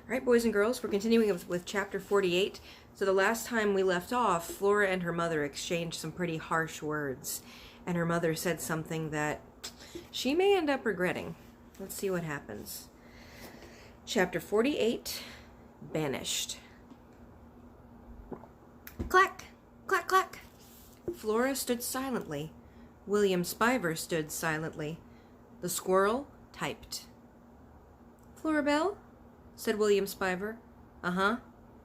All right, boys and girls, we're continuing with chapter 48. So the last time we left off, Flora and her mother exchanged some pretty harsh words, and her mother said something that she may end up regretting. Let's see what happens. Chapter 48, Banished. Clack, clack, clack. Flora stood silently. William Spiver stood silently. The squirrel typed. Florabelle? Said William Spiver. Uh-huh,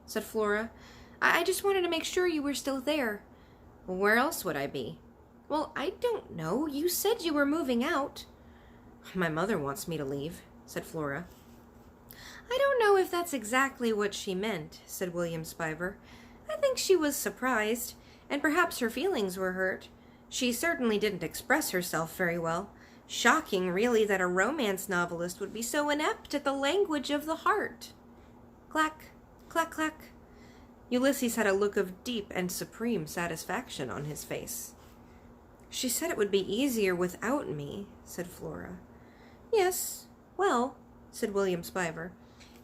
said Flora. I just wanted to make sure you were still there. Well, where else would I be? Well, I don't know. You said you were moving out. My mother wants me to leave, said Flora. I don't know if that's exactly what she meant, said William Spiver. I think she was surprised, and perhaps her feelings were hurt. She certainly didn't express herself very well. Shocking, really, that a romance novelist would be so inept at the language of the heart. Clack, clack, clack. Ulysses had a look of deep and supreme satisfaction on his face. She said it would be easier without me, said Flora. Yes, well, said William Spiver.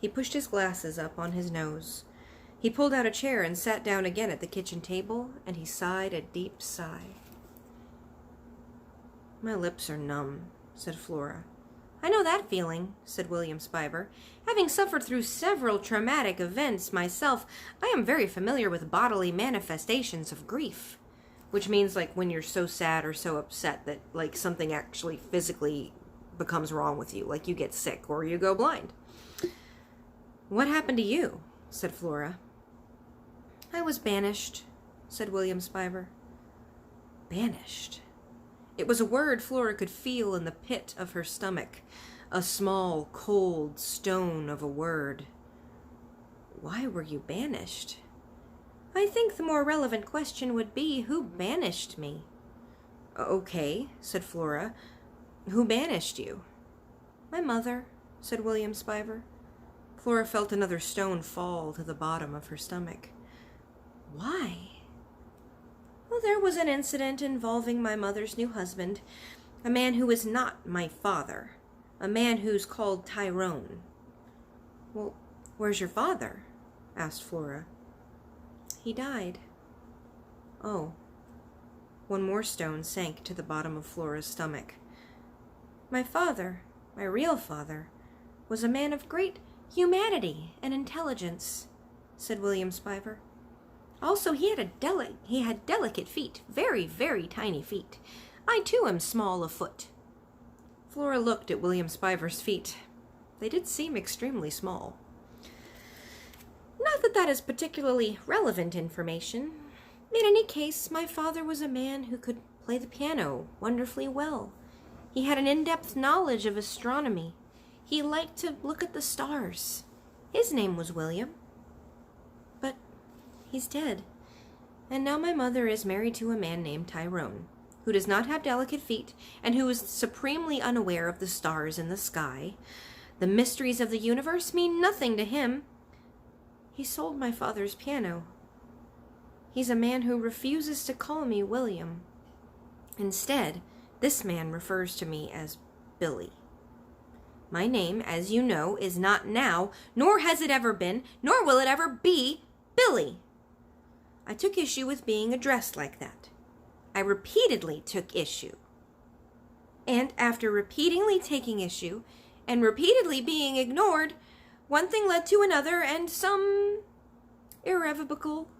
He pushed his glasses up on his nose. He pulled out a chair and sat down again at the kitchen table, and he sighed a deep sigh. My lips are numb, said Flora. I know that feeling, said William Spiver. Having suffered through several traumatic events myself, I am very familiar with bodily manifestations of grief. Which means, like, when you're so sad or so upset that, like, something actually physically becomes wrong with you. Like, you get sick or you go blind. What happened to you? Said Flora. I was banished, said William Spiver. Banished? It was a word Flora could feel in the pit of her stomach, a small, cold stone of a word. Why were you banished? I think the more relevant question would be, who banished me? Okay, said Flora. Who banished you? My mother, said William Spiver. Flora felt another stone fall to the bottom of her stomach. Why? Well, there was an incident involving my mother's new husband, a man who is not my father, a man who's called Tyrone. Well, where's your father? Asked Flora. He died. Oh. One more stone sank to the bottom of Flora's stomach. My father, my real father, was a man of great humanity and intelligence, said William Spiver. Also, he had delicate feet, very, very tiny feet. I, too, am small of foot. Flora looked at William Spiver's feet. They did seem extremely small. Not that that is particularly relevant information. In any case, my father was a man who could play the piano wonderfully well. He had an in-depth knowledge of astronomy. He liked to look at the stars. His name was William. But he's dead. And now my mother is married to a man named Tyrone, who does not have delicate feet, and who is supremely unaware of the stars in the sky. The mysteries of the universe mean nothing to him. He sold my father's piano. He's a man who refuses to call me William. Instead, this man refers to me as Billy. My name, as you know, is not now, nor has it ever been, nor will it ever be, Billy. I took issue with being addressed like that. I repeatedly took issue. And after repeatedly taking issue, and repeatedly being ignored, one thing led to another, and some irrevocable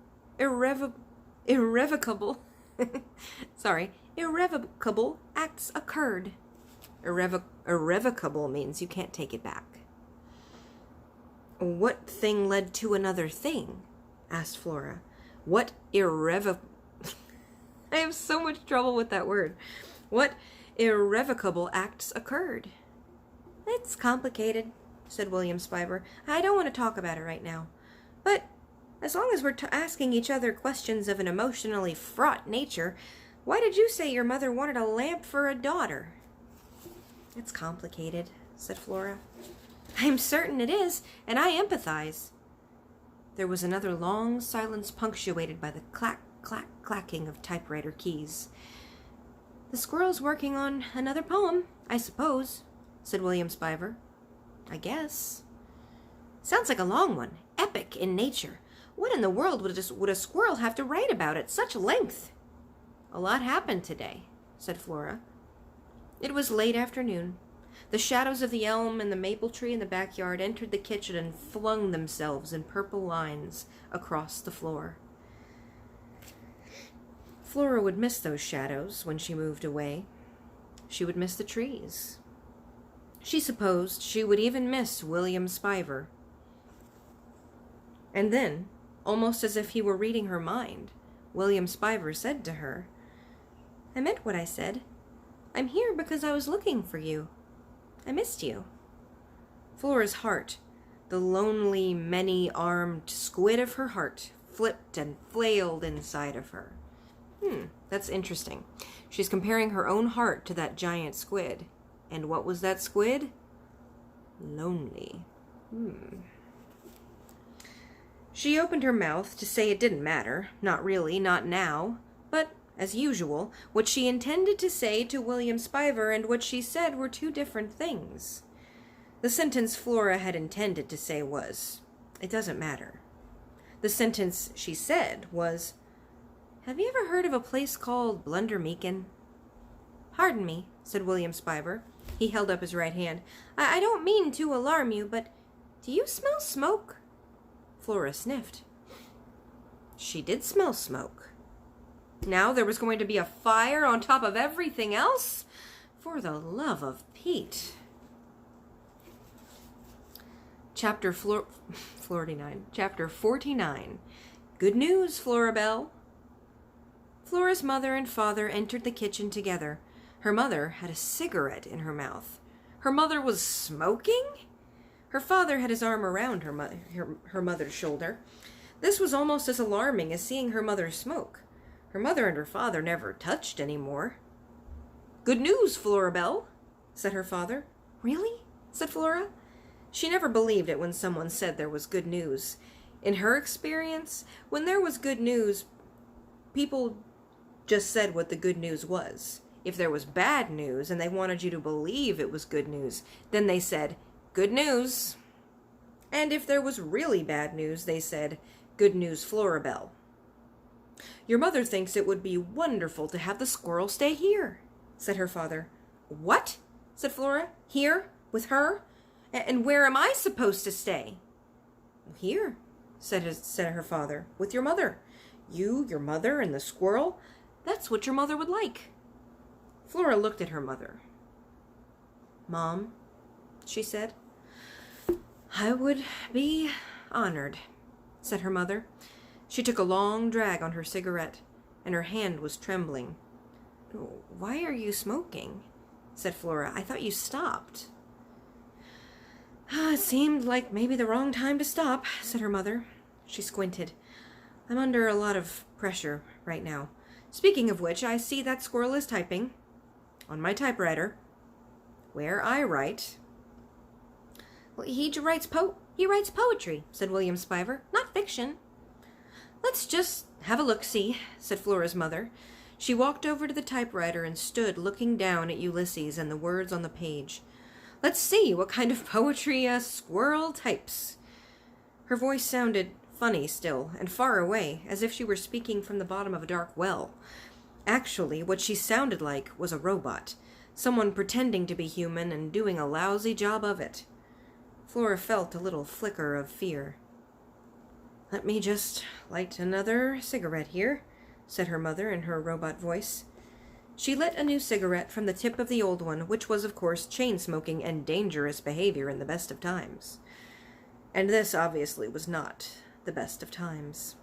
acts occurred. Irrevocable means you can't take it back. What thing led to another thing? Asked Flora. What I have so much trouble with that word. What irrevocable acts occurred? It's complicated, said William Spiver. I don't want to talk about it right now. But as long as we're asking each other questions of an emotionally fraught nature, why did you say your mother wanted a lamp for a daughter? It's complicated, said Flora. I'm certain it is, and I empathize. There was another long silence punctuated by the clack, clack, clacking of typewriter keys. The squirrel's working on another poem, I suppose, said William Spiver. I guess. Sounds like a long one, epic in nature. What in the world would a squirrel have to write about at such length? A lot happened today, said Flora. It was late afternoon. The shadows of the elm and the maple tree in the backyard entered the kitchen and flung themselves in purple lines across the floor. Flora would miss those shadows when she moved away. She would miss the trees. She supposed she would even miss William Spiver. And then, almost as if he were reading her mind, William Spiver said to her, I meant what I said. I'm here because I was looking for you. I missed you. Flora's heart, the lonely, many-armed squid of her heart, flipped and flailed inside of her. That's interesting. She's comparing her own heart to that giant squid. And what was that squid? Lonely. She opened her mouth to say it didn't matter. Not really, not now. But, as usual, what she intended to say to William Spiver and what she said were two different things. The sentence Flora had intended to say was, it doesn't matter. The sentence she said was, have you ever heard of a place called Blundermeakin? Pardon me, said William Spiver. He held up his right hand. I don't mean to alarm you, but do you smell smoke? Flora sniffed. She did smell smoke. Now there was going to be a fire on top of everything else? For the love of Pete. Chapter 49. Chapter 49. Good news, Florabelle. Flora's mother and father entered the kitchen together. Her mother had a cigarette in her mouth. Her mother was smoking? Her father had his arm around her mother's shoulder. This was almost as alarming as seeing her mother smoke. Her mother and her father never touched any more. Good news, Florabelle, said her father. Really? Said Flora. She never believed it when someone said there was good news. In her experience, when there was good news, people just said what the good news was. If there was bad news and they wanted you to believe it was good news, then they said, good news. And if there was really bad news, they said, good news, Florabelle. Your mother thinks it would be wonderful to have the squirrel stay here, said her father. What? Said Flora. Here? With her? And where am I supposed to stay? Here, said her father, with your mother. You, your mother, and the squirrel. That's what your mother would like. Flora looked at her mother. Mom, she said. I would be honored, said her mother. She took a long drag on her cigarette, and her hand was trembling. Why are you smoking? Said Flora. I thought you stopped. It seemed like maybe the wrong time to stop, said her mother. She squinted. I'm under a lot of pressure right now. Speaking of which, I see that squirrel is typing on my typewriter, where I write. Well, he writes poetry, said William Spiver, not fiction. Let's just have a look-see, said Flora's mother. She walked over to the typewriter and stood looking down at Ulysses and the words on the page. Let's see what kind of poetry a squirrel types. Her voice sounded funny still, and far away, as if she were speaking from the bottom of a dark well. Actually, what she sounded like was a robot, someone pretending to be human and doing a lousy job of it. Flora felt a little flicker of fear. Let me just light another cigarette here, said her mother in her robot voice. She lit a new cigarette from the tip of the old one, which was, of course, chain-smoking and dangerous behavior in the best of times. And this, obviously, was not the best of times.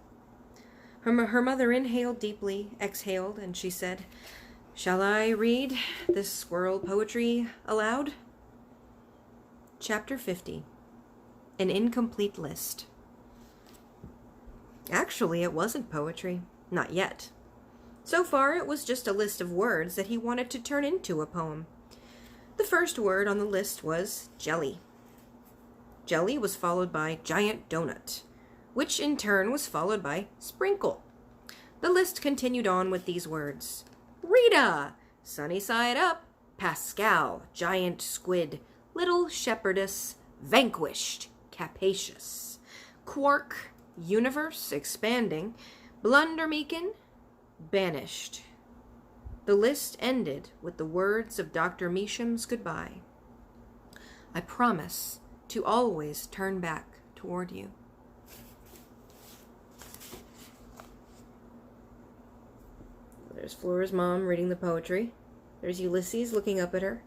Her mother inhaled deeply, exhaled, and she said, Shall I read this squirrel poetry aloud? Chapter 50. An Incomplete List. Actually, it wasn't poetry. Not yet. So far, it was just a list of words that he wanted to turn into a poem. The first word on the list was jelly. Jelly was followed by giant donut, which in turn was followed by sprinkle. The list continued on with these words. Rita, sunny side up, Pascal, giant squid, little shepherdess, vanquished, capacious. Quark, universe expanding. Blundermeakin, banished. The list ended with the words of Dr. Meacham's goodbye. I promise to always turn back toward you. There's Flora's mom reading the poetry. There's Ulysses looking up at her.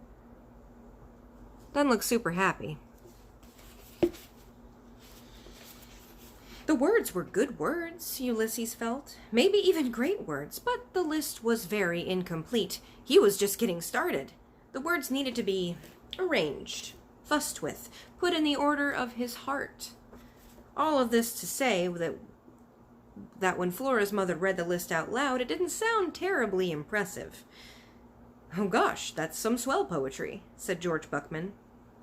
Doesn't look super happy. The words were good words, Ulysses felt. Maybe even great words, but the list was very incomplete. He was just getting started. The words needed to be arranged, fussed with, put in the order of his heart. All of this to say that when Flora's mother read the list out loud, it didn't sound terribly impressive. Oh gosh, that's some swell poetry, said George Buckman.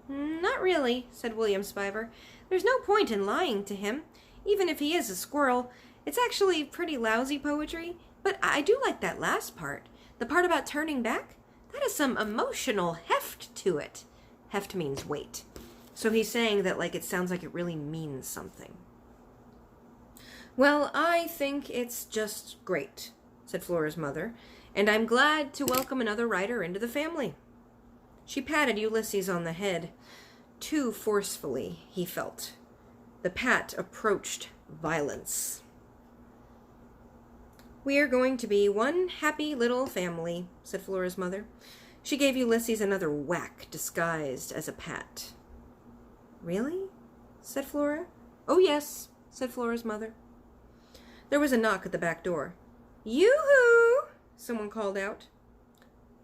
Not really, said William Spiver. There's no point in lying to him. Even if he is a squirrel, it's actually pretty lousy poetry, but I do like that last part. The part about turning back, that has some emotional heft to it. Heft means weight. So he's saying that it sounds like it really means something. Well, I think it's just great, said Flora's mother, and I'm glad to welcome another writer into the family. She patted Ulysses on the head, too forcefully, he felt. The pat approached violence. We are going to be one happy little family, said Flora's mother. She gave Ulysses another whack disguised as a pat. Really? Said Flora. Oh, yes, said Flora's mother. There was a knock at the back door. Yoo-hoo! Someone called out.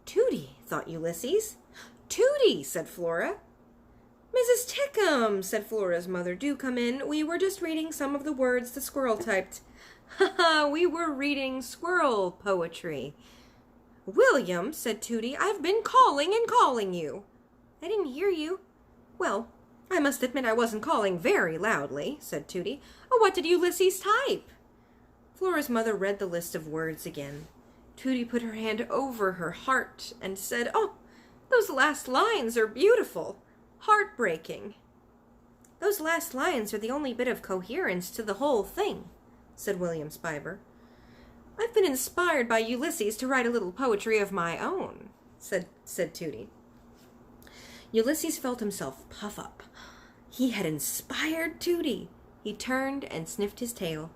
Tooty, thought Ulysses. Tooty, said Flora. Mrs. Tickham, said Flora's mother, do come in. We were just reading some of the words the squirrel typed. Ha ha, we were reading squirrel poetry. William, said Tooty, I've been calling and calling you. I didn't hear you. Well, I must admit I wasn't calling very loudly, said Tooty. Oh, what did Ulysses type? Flora's mother read the list of words again. Tooty put her hand over her heart and said, Oh, those last lines are beautiful. Heartbreaking. Those last lines are the only bit of coherence to the whole thing, said William Spiver. I've been inspired by Ulysses to write a little poetry of my own, said Tooty. Ulysses felt himself puff up. He had inspired Tooty. He turned and sniffed his tail.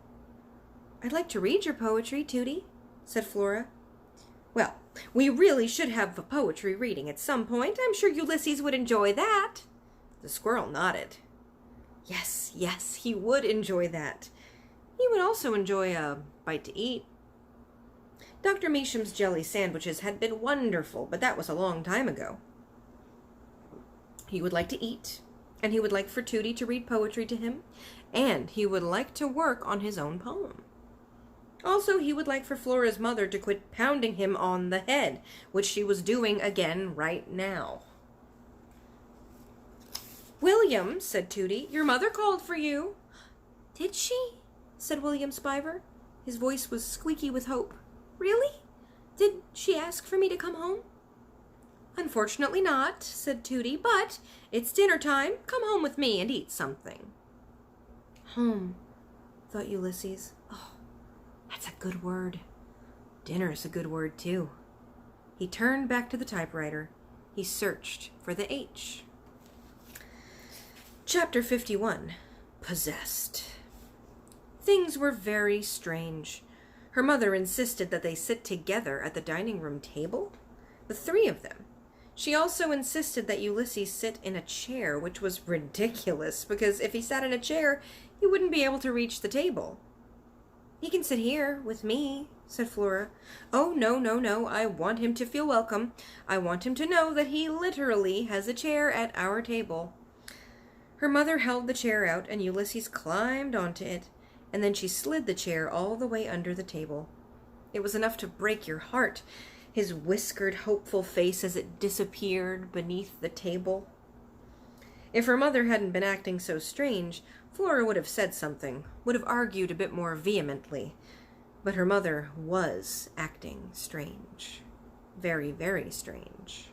I'd like to read your poetry, Tooty, said Flora. Well, we really should have a poetry reading at some point. I'm sure Ulysses would enjoy that. The squirrel nodded. Yes, he would enjoy that. He would also enjoy a bite to eat. Dr. Meacham's jelly sandwiches had been wonderful, but that was a long time ago. He would like to eat, and he would like for Tooty to read poetry to him, and he would like to work on his own poem. Also, he would like for Flora's mother to quit pounding him on the head, which she was doing again right now. William, said Tooty, your mother called for you. Did she? Said William Spiver. His voice was squeaky with hope. Really? Did she ask for me to come home? Unfortunately not, said Tooty, but it's dinner time. Come home with me and eat something. Home, thought Ulysses. Oh, that's a good word. Dinner's a good word, too. He turned back to the typewriter. He searched for the H. Chapter 51. Possessed. Things were very strange. Her mother insisted that they sit together at the dining room table, the three of them. She also insisted that Ulysses sit in a chair, which was ridiculous, because if he sat in a chair, he wouldn't be able to reach the table. He can sit here with me, said Flora. Oh, no, I want him to feel welcome. I want him to know that he literally has a chair at our table. Her mother held the chair out, and Ulysses climbed onto it, and then she slid the chair all the way under the table. It was enough to break your heart, his whiskered, hopeful face as it disappeared beneath the table. If her mother hadn't been acting so strange, Flora would have said something, would have argued a bit more vehemently. But her mother was acting strange. Very, very strange.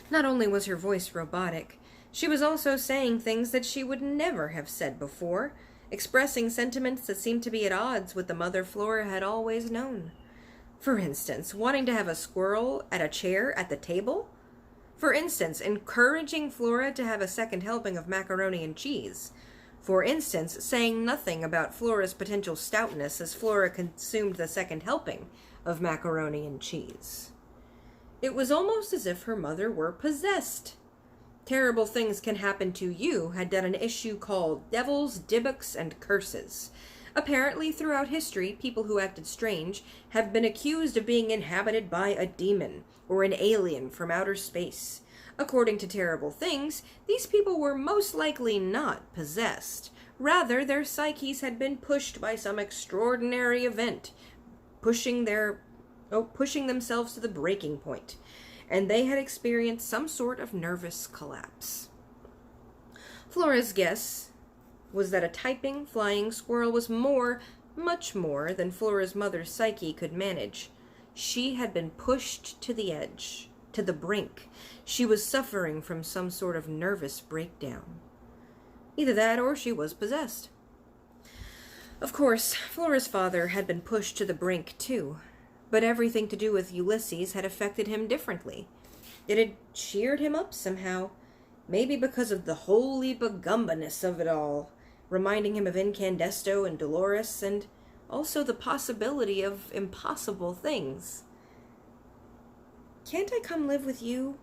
Not only was her voice robotic, She was also saying things that she would never have said before, expressing sentiments that seemed to be at odds with the mother Flora had always known. For instance, wanting to have a squirrel at a chair at the table. For instance, encouraging Flora to have a second helping of macaroni and cheese. For instance, saying nothing about Flora's potential stoutness as Flora consumed the second helping of macaroni and cheese. It was almost as if her mother were possessed. Terrible things can happen to you had done an issue called Devils, Dibbocks, and Curses. Apparently, throughout history, people who acted strange have been accused of being inhabited by a demon or an alien from outer space. According to Terrible Things, these people were most likely not possessed. Rather, their psyches had been pushed by some extraordinary event, pushing themselves to the breaking point, and they had experienced some sort of nervous collapse. Flora's guess was that a typing, flying squirrel was much more than Flora's mother's psyche could manage. She had been pushed to the edge, to the brink. She was suffering from some sort of nervous breakdown. Either that or she was possessed. Of course, Flora's father had been pushed to the brink too, but everything to do with Ulysses had affected him differently. It had cheered him up somehow, maybe because of the holy begumbaness of it all, reminding him of Incandesto and Dolores, and also the possibility of impossible things. "Can't I come live with you?"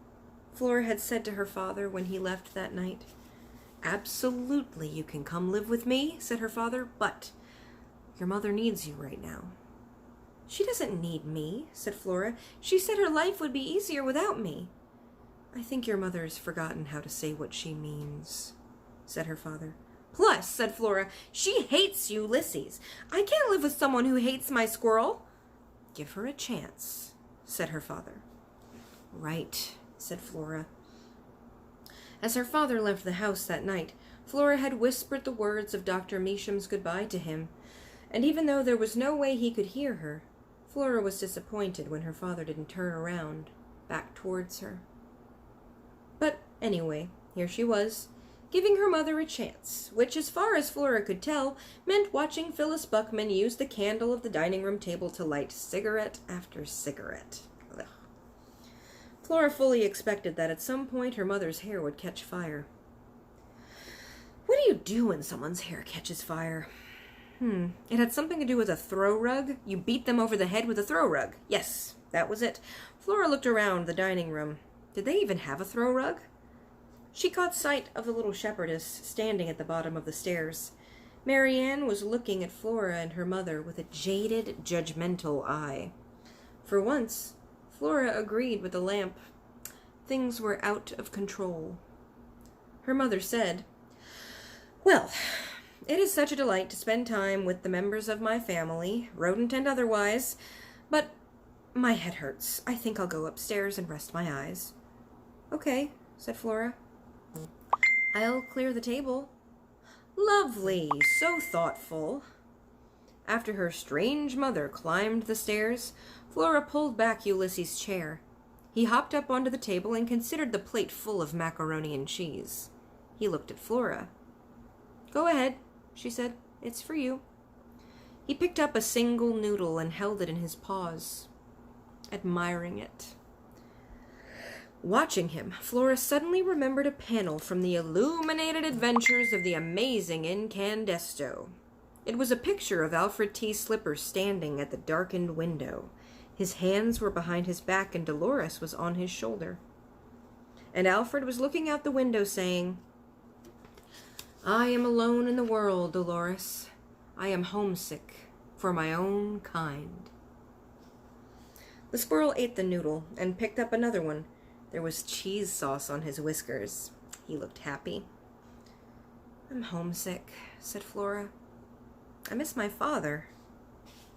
Flora had said to her father when he left that night. "Absolutely you can come live with me," said her father, "but your mother needs you right now." "She doesn't need me," said Flora. "She said her life would be easier without me." "I think your mother has forgotten how to say what she means," said her father. "Plus," said Flora, "she hates Ulysses. I can't live with someone who hates my squirrel." "Give her a chance," said her father. "Right," said Flora. As her father left the house that night, Flora had whispered the words of Dr. Measham's goodbye to him, and even though there was no way he could hear her, Flora was disappointed when her father didn't turn around, back towards her. But anyway, here she was, giving her mother a chance, which, as far as Flora could tell, meant watching Phyllis Buckman use the candle of the dining room table to light cigarette after cigarette. Ugh. Flora fully expected that at some point her mother's hair would catch fire. What do you do when someone's hair catches fire? It had something to do with a throw rug. You beat them over the head with a throw rug. Yes, that was it. Flora looked around the dining room. Did they even have a throw rug? She caught sight of the little shepherdess standing at the bottom of the stairs. Marianne was looking at Flora and her mother with a jaded, judgmental eye. For once, Flora agreed with the lamp. Things were out of control. Her mother said, "Well, it is such a delight to spend time with the members of my family, rodent and otherwise, but my head hurts. I think I'll go upstairs and rest my eyes." "Okay," said Flora. "I'll clear the table." "Lovely, so thoughtful." After her strange mother climbed the stairs, Flora pulled back Ulysses' chair. He hopped up onto the table and considered the plate full of macaroni and cheese. He looked at Flora. "Go ahead," she said. "It's for you." He picked up a single noodle and held it in his paws, admiring it. Watching him, Flora suddenly remembered a panel from the illuminated adventures of the amazing Incandesto. It was a picture of Alfred T. Slipper standing at the darkened window. His hands were behind his back and Dolores was on his shoulder. And Alfred was looking out the window saying, "I am alone in the world, Dolores. I am homesick for my own kind." The squirrel ate the noodle and picked up another one. There was cheese sauce on his whiskers. He looked happy. "I'm homesick," said Flora. "I miss my father."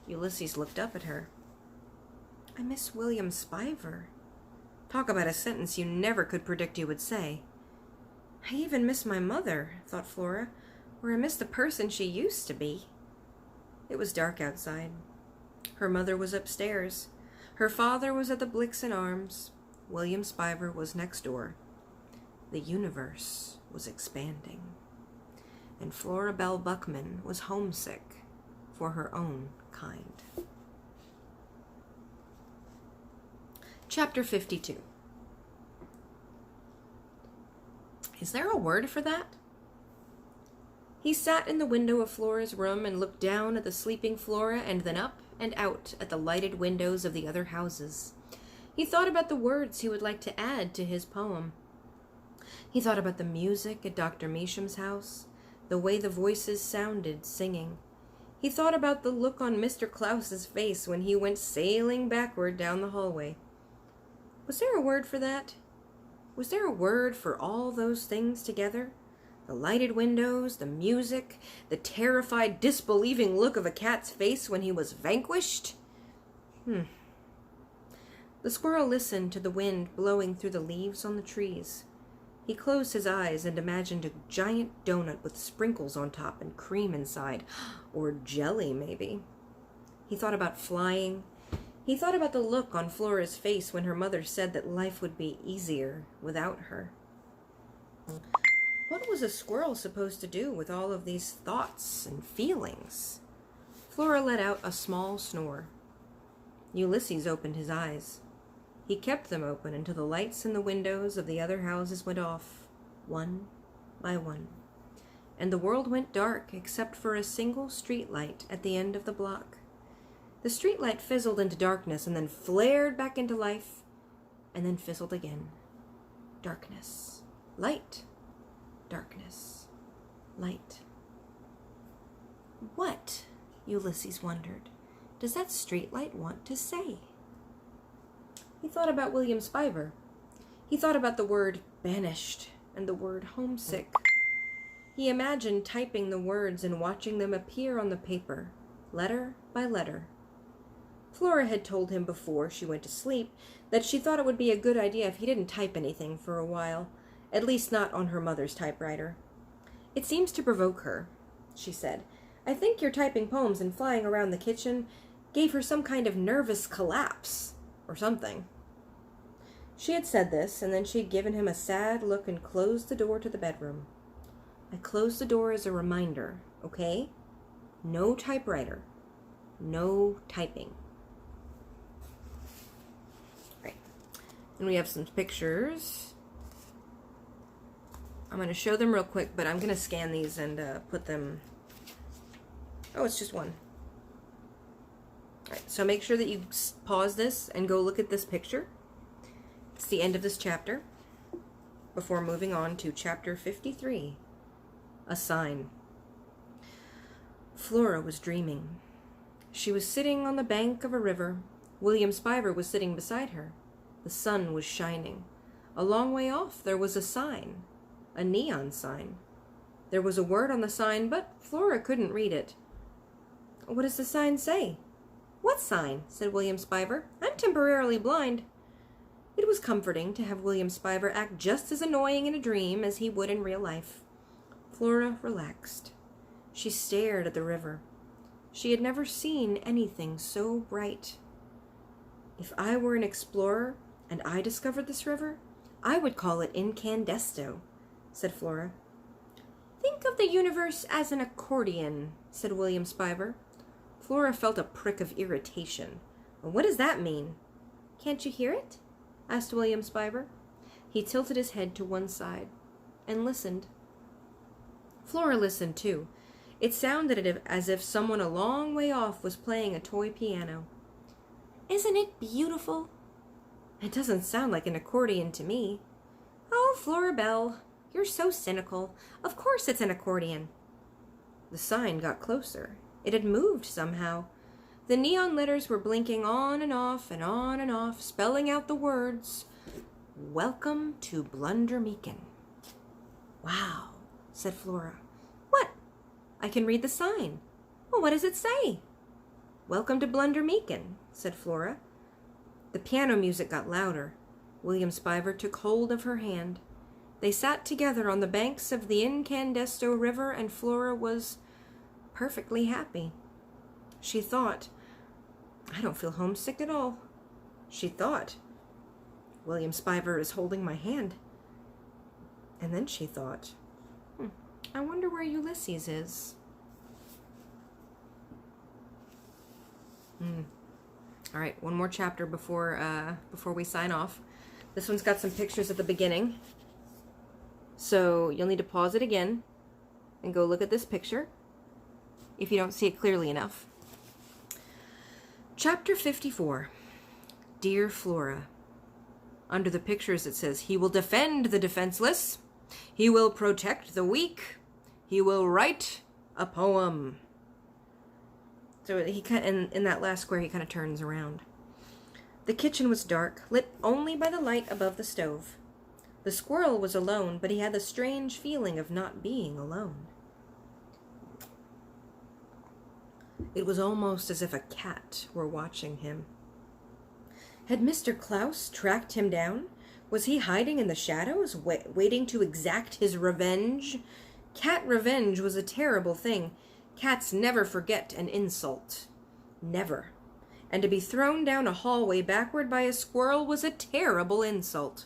Ulysses looked up at her. "I miss William Spiver." Talk about a sentence you never could predict you would say. "I even miss my mother," thought Flora, "or I miss the person she used to be." It was dark outside. Her mother was upstairs. Her father was at the Blixen Arms. William Spiver was next door. The universe was expanding, and Flora Belle Buckman was homesick for her own kind. Chapter 52. Is there a word for that? He sat in the window of Flora's room and looked down at the sleeping Flora and then up and out at the lighted windows of the other houses. He thought about the words he would like to add to his poem. He thought about the music at Dr. Measham's house, the way the voices sounded singing. He thought about the look on Mr. Klaus's face when he went sailing backward down the hallway. Was there a word for that? Was there a word for all those things together? The lighted windows, the music, the terrified, disbelieving look of a cat's face when he was vanquished? The squirrel listened to the wind blowing through the leaves on the trees. He closed his eyes and imagined a giant donut with sprinkles on top and cream inside, or jelly, maybe. He thought about flying. He thought about the look on Flora's face when her mother said that life would be easier without her. What was a squirrel supposed to do with all of these thoughts and feelings? Flora let out a small snore. Ulysses opened his eyes. He kept them open until the lights in the windows of the other houses went off, one by one, and the world went dark except for a single street light at the end of the block. The street light fizzled into darkness and then flared back into life, and then fizzled again. Darkness. Light. Darkness. Light. What, Ulysses wondered, does that street light want to say? He thought about William Spiver. He thought about the word banished and the word homesick. He imagined typing the words and watching them appear on the paper, letter by letter. Flora had told him before she went to sleep that she thought it would be a good idea if he didn't type anything for a while, at least not on her mother's typewriter. "It seems to provoke her," she said. "I think your typing poems and flying around the kitchen gave her some kind of nervous collapse, or something." She had said this, and then she had given him a sad look and closed the door to the bedroom. "I closed the door as a reminder, okay? No typewriter. No typing." Right. And we have some pictures. I'm going to show them real quick, but I'm going to scan these and put them... Oh, it's just one. All right, so make sure that you pause this and go look at this picture. It's the end of this chapter, before moving on to chapter 53, A Sign. Flora was dreaming. She was sitting on the bank of a river. William Spiver was sitting beside her. The sun was shining. A long way off there was a sign, a neon sign. There was a word on the sign, but Flora couldn't read it. "What does the sign say?" "What sign?" said William Spiver. "I'm temporarily blind." It was comforting to have William Spiver act just as annoying in a dream as he would in real life. Flora relaxed. She stared at the river. She had never seen anything so bright. "If I were an explorer and I discovered this river, I would call it Incandesto," said Flora. "Think of the universe as an accordion," said William Spiver. Flora felt a prick of irritation. "What does that mean?" "Can't you hear it?" asked William Spiver. He tilted his head to one side and listened. Flora listened too. It sounded as if someone a long way off was playing a toy piano. "Isn't it beautiful?" "It doesn't sound like an accordion to me." "Oh, Flora Belle, you're so cynical. Of course it's an accordion." The sign got closer. It had moved somehow. The neon letters were blinking on and off and on and off, spelling out the words, "Welcome to Blundermeakin." "Wow," said Flora. "What?" "I can read the sign." "Well, what does it say?" "Welcome to Blundermeakin," said Flora. The piano music got louder. William Spiver took hold of her hand. They sat together on the banks of the Incandesto River, and Flora was perfectly happy. She thought, "I don't feel homesick at all." She thought, "William Spiver is holding my hand." And then she thought, I wonder where Ulysses is. All right, one more chapter before we sign off. This one's got some pictures at the beginning. So you'll need to pause it again and go look at this picture if you don't see it clearly enough. Chapter 54. Dear Flora. Under the pictures it says, he will defend the defenseless. He will protect the weak. He will write a poem. So he in that last square, he kind of turns around. The kitchen was dark, lit only by the light above the stove. The squirrel was alone, but he had the strange feeling of not being alone. It was almost as if a cat were watching him. Had Mr. Klaus tracked him down? Was he hiding in the shadows, waiting to exact his revenge? Cat revenge was a terrible thing. Cats never forget an insult. Never. And to be thrown down a hallway backward by a squirrel was a terrible insult.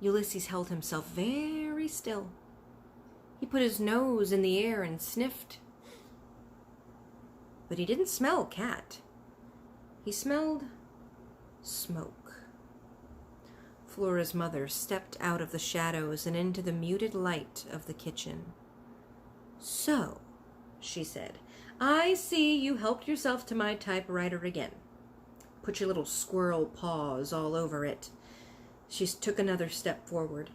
Ulysses held himself very still. He put his nose in the air and sniffed. But he didn't smell cat. He smelled smoke. Flora's mother stepped out of the shadows and into the muted light of the kitchen. So, she said, I see you helped yourself to my typewriter again. Put your little squirrel paws all over it. She took another step forward.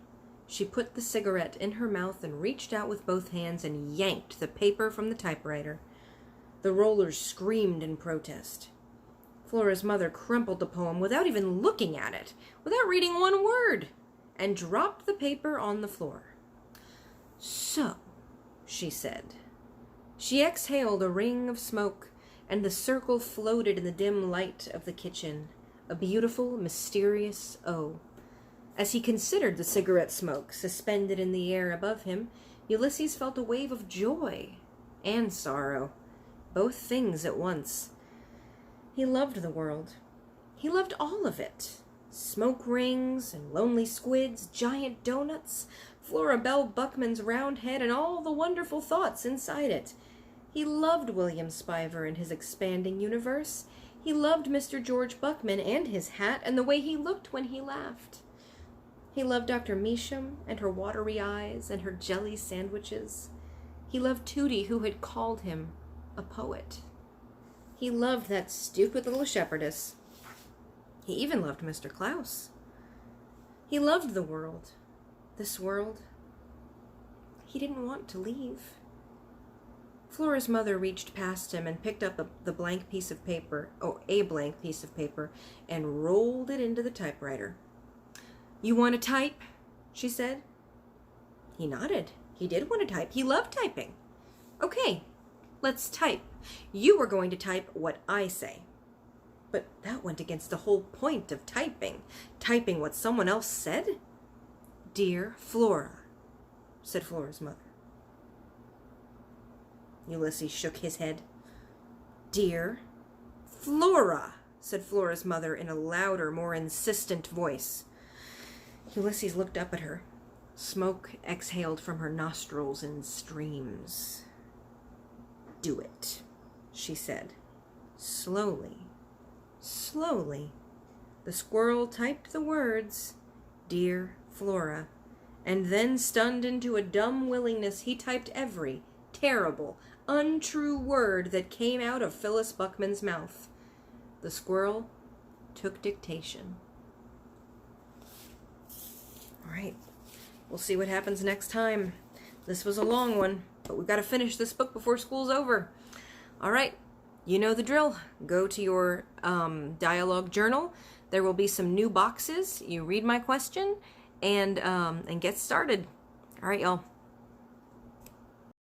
She put the cigarette in her mouth and reached out with both hands and yanked the paper from the typewriter. The rollers screamed in protest. Flora's mother crumpled the poem without even looking at it, without reading one word, and dropped the paper on the floor. So, she said. She exhaled a ring of smoke, and the circle floated in the dim light of the kitchen, a beautiful, mysterious O. As he considered the cigarette smoke suspended in the air above him, Ulysses felt a wave of joy and sorrow, both things at once. He loved the world. He loved all of it. Smoke rings and lonely squids, giant donuts, Flora Belle Buckman's round head, and all the wonderful thoughts inside it. He loved William Spiver and his expanding universe. He loved Mr. George Buckman and his hat and the way he looked when he laughed. He loved Dr. Measham and her watery eyes and her jelly sandwiches. He loved Tootie, who had called him a poet. He loved that stupid little shepherdess. He even loved Mr. Klaus. He loved the world. This world. He didn't want to leave. Flora's mother reached past him and picked up a blank piece of paper, and rolled it into the typewriter. You want to type? She said. He nodded. He did want to type. He loved typing. Okay, let's type. You were going to type what I say. But that went against the whole point of typing. Typing what someone else said? Dear Flora, said Flora's mother. Ulysses shook his head. Dear Flora, said Flora's mother in a louder, more insistent voice. Ulysses looked up at her. Smoke exhaled from her nostrils in streams. Do it, she said. Slowly, slowly, the squirrel typed the words, Dear Flora, and then, stunned into a dumb willingness, he typed every terrible, untrue word that came out of Phyllis Buckman's mouth. The squirrel took dictation. All right, we'll see what happens next time. This was a long one, but we've got to finish this book before school's over. All right, you know the drill. Go to your dialogue journal. There will be some new boxes. You read my question and get started. All right, y'all.